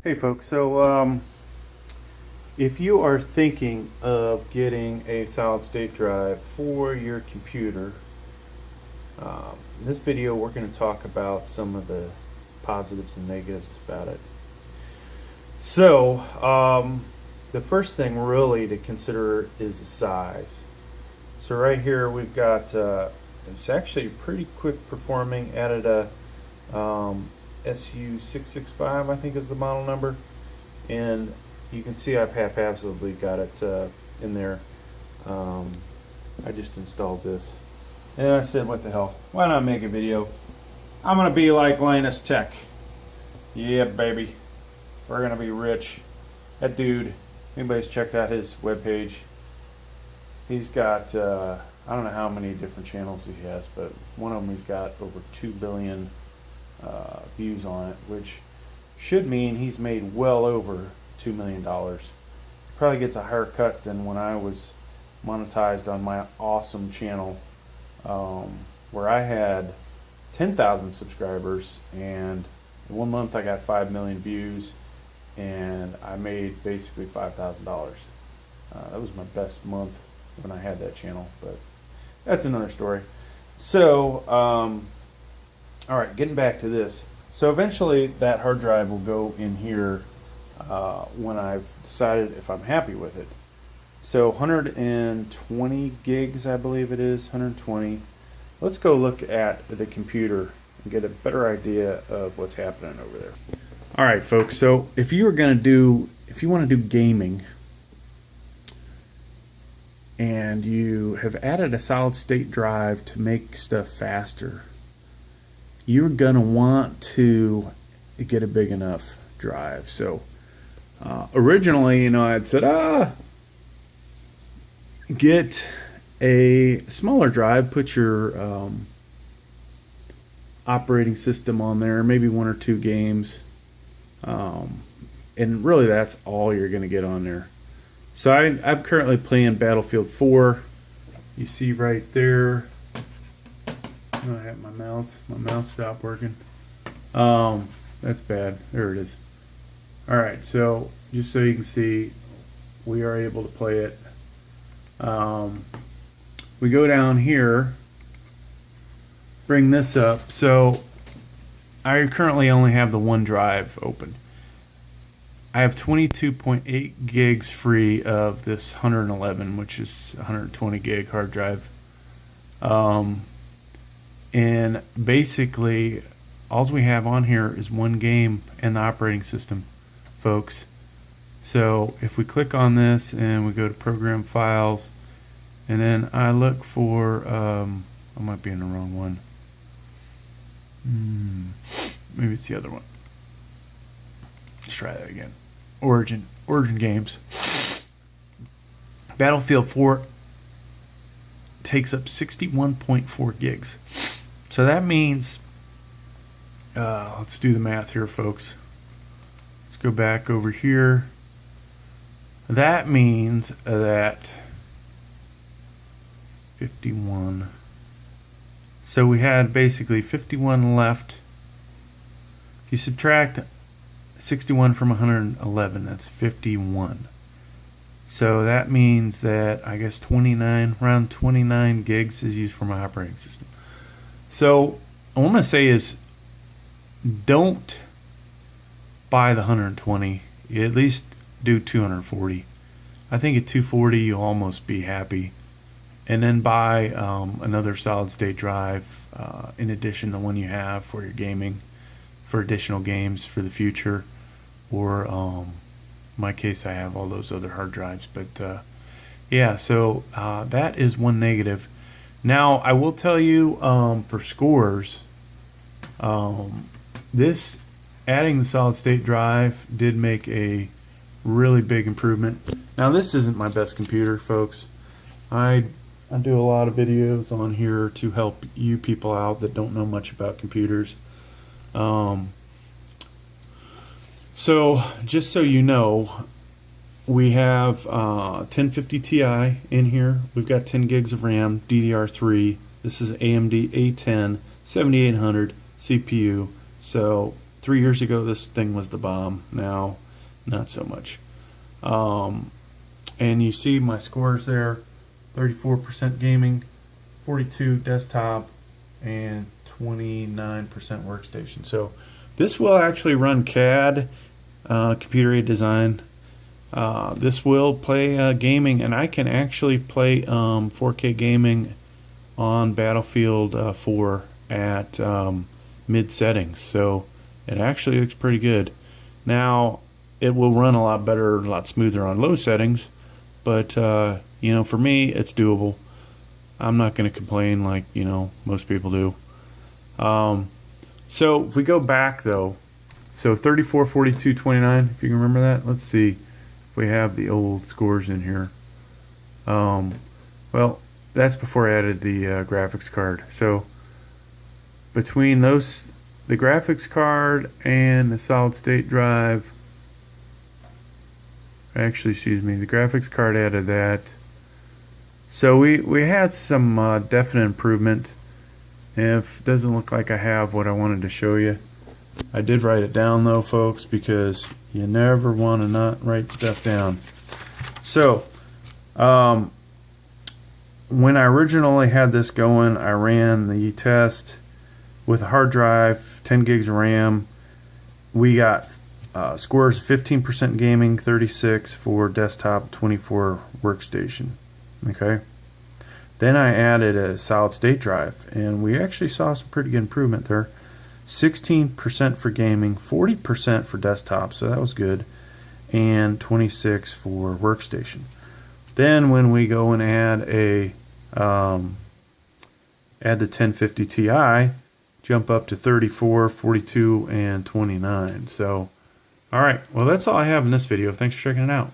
Hey folks, so if you are thinking of getting a solid state drive for your computer, in this video we're going to talk about some of the positives and negatives about it. So the first thing really to consider is the size. So right here we've got, it's actually pretty quick performing, added a SU665 I think is the model number, and you can see I've haphazardly got it in there. I just installed this and I said, what the hell, why not make a video? I'm gonna be like Linus Tech. Yeah baby, we're gonna be rich. That dude, anybody's checked out his webpage, he's got I don't know how many different channels he has, but one of them he's got over 2 billion views on it, which should mean he's made well over $2 million. Probably gets a higher cut than when I was monetized on my awesome channel, where I had 10,000 subscribers, and in 1 month I got 5 million views and I made basically $5,000. That was my best month when I had that channel, but that's another story. So all right, getting back to this. So eventually that hard drive will go in here when I've decided if I'm happy with it. So 120 gigs, I believe it is, 120. Let's go look at the computer and get a better idea of what's happening over there. All right, folks, so if you want to do gaming and you have added a solid state drive to make stuff faster, you're gonna want to get a big enough drive. So originally, I'd said, get a smaller drive, put your operating system on there, maybe 1 or 2 games, and really that's all you're gonna get on there. So I'm currently playing Battlefield 4. You see right there. I have my mouse stopped working. That's bad. There it is. Alright, so just so you can see, we are able to play it. We go down here, bring this up. So I currently only have the one drive open. I have 22.8 gigs free of this 111, which is 120 gig hard drive. And basically all we have on here is one game and the operating system, folks. So if we click on this and we go to program files, and then I look for I might be in the wrong one, maybe it's the other one. Let's try that again. Origin games. Battlefield 4 takes up 61.4 gigs. So that means, let's do the math here, folks. Let's go back over here. That means that 51. So we had basically 51 left. You subtract 61 from 111, that's 51. So that means that I guess around 29 gigs is used for my operating system. So I want to say is, don't buy the 120. You at least do 240. I think at 240 you'll almost be happy. And then buy another solid state drive in addition to the one you have for your gaming, for additional games for the future. Or in my case, I have all those other hard drives. But yeah, so that is one negative. Now I will tell you, for scores, this adding the solid state drive did make a really big improvement. Now this isn't my best computer, folks. I do a lot of videos on here to help you people out that don't know much about computers. So just so you know, we have 1050 Ti in here. We've got 10 gigs of RAM, DDR3. This is AMD A10 7800 CPU. So 3 years ago, this thing was the bomb. Now, not so much. And you see my scores there, 34% gaming, 42 desktop, and 29% workstation. So this will actually run CAD, computer aided design. This will play gaming, and I can actually play 4K gaming on Battlefield 4 at mid settings. So it actually looks pretty good. Now, it will run a lot better, a lot smoother on low settings, but you know, for me, it's doable. I'm not going to complain like, you know, most people do. So if we go back though, so 34, 42, 29, if you can remember that, let's see if we have the old scores in here. Well, that's before I added the graphics card. So between those, the graphics card and the solid state drive, actually, excuse me, the graphics card added that. So we had some definite improvement. If it doesn't look like I have what I wanted to show you, I did write it down though, folks, because you never want to not write stuff down. So when I originally had this going, I ran the test with a hard drive, 10 gigs of RAM. We got scores 15% gaming, 36 for desktop, 24 workstation. Okay. Then I added a solid state drive, and we actually saw some pretty good improvement there. 16% for gaming, 40% for desktop, so that was good, and 26 for workstation. Then when we go and add a add the 1050 Ti, jump up to 34, 42, and 29. So, all right, well, that's all I have in this video. Thanks for checking it out.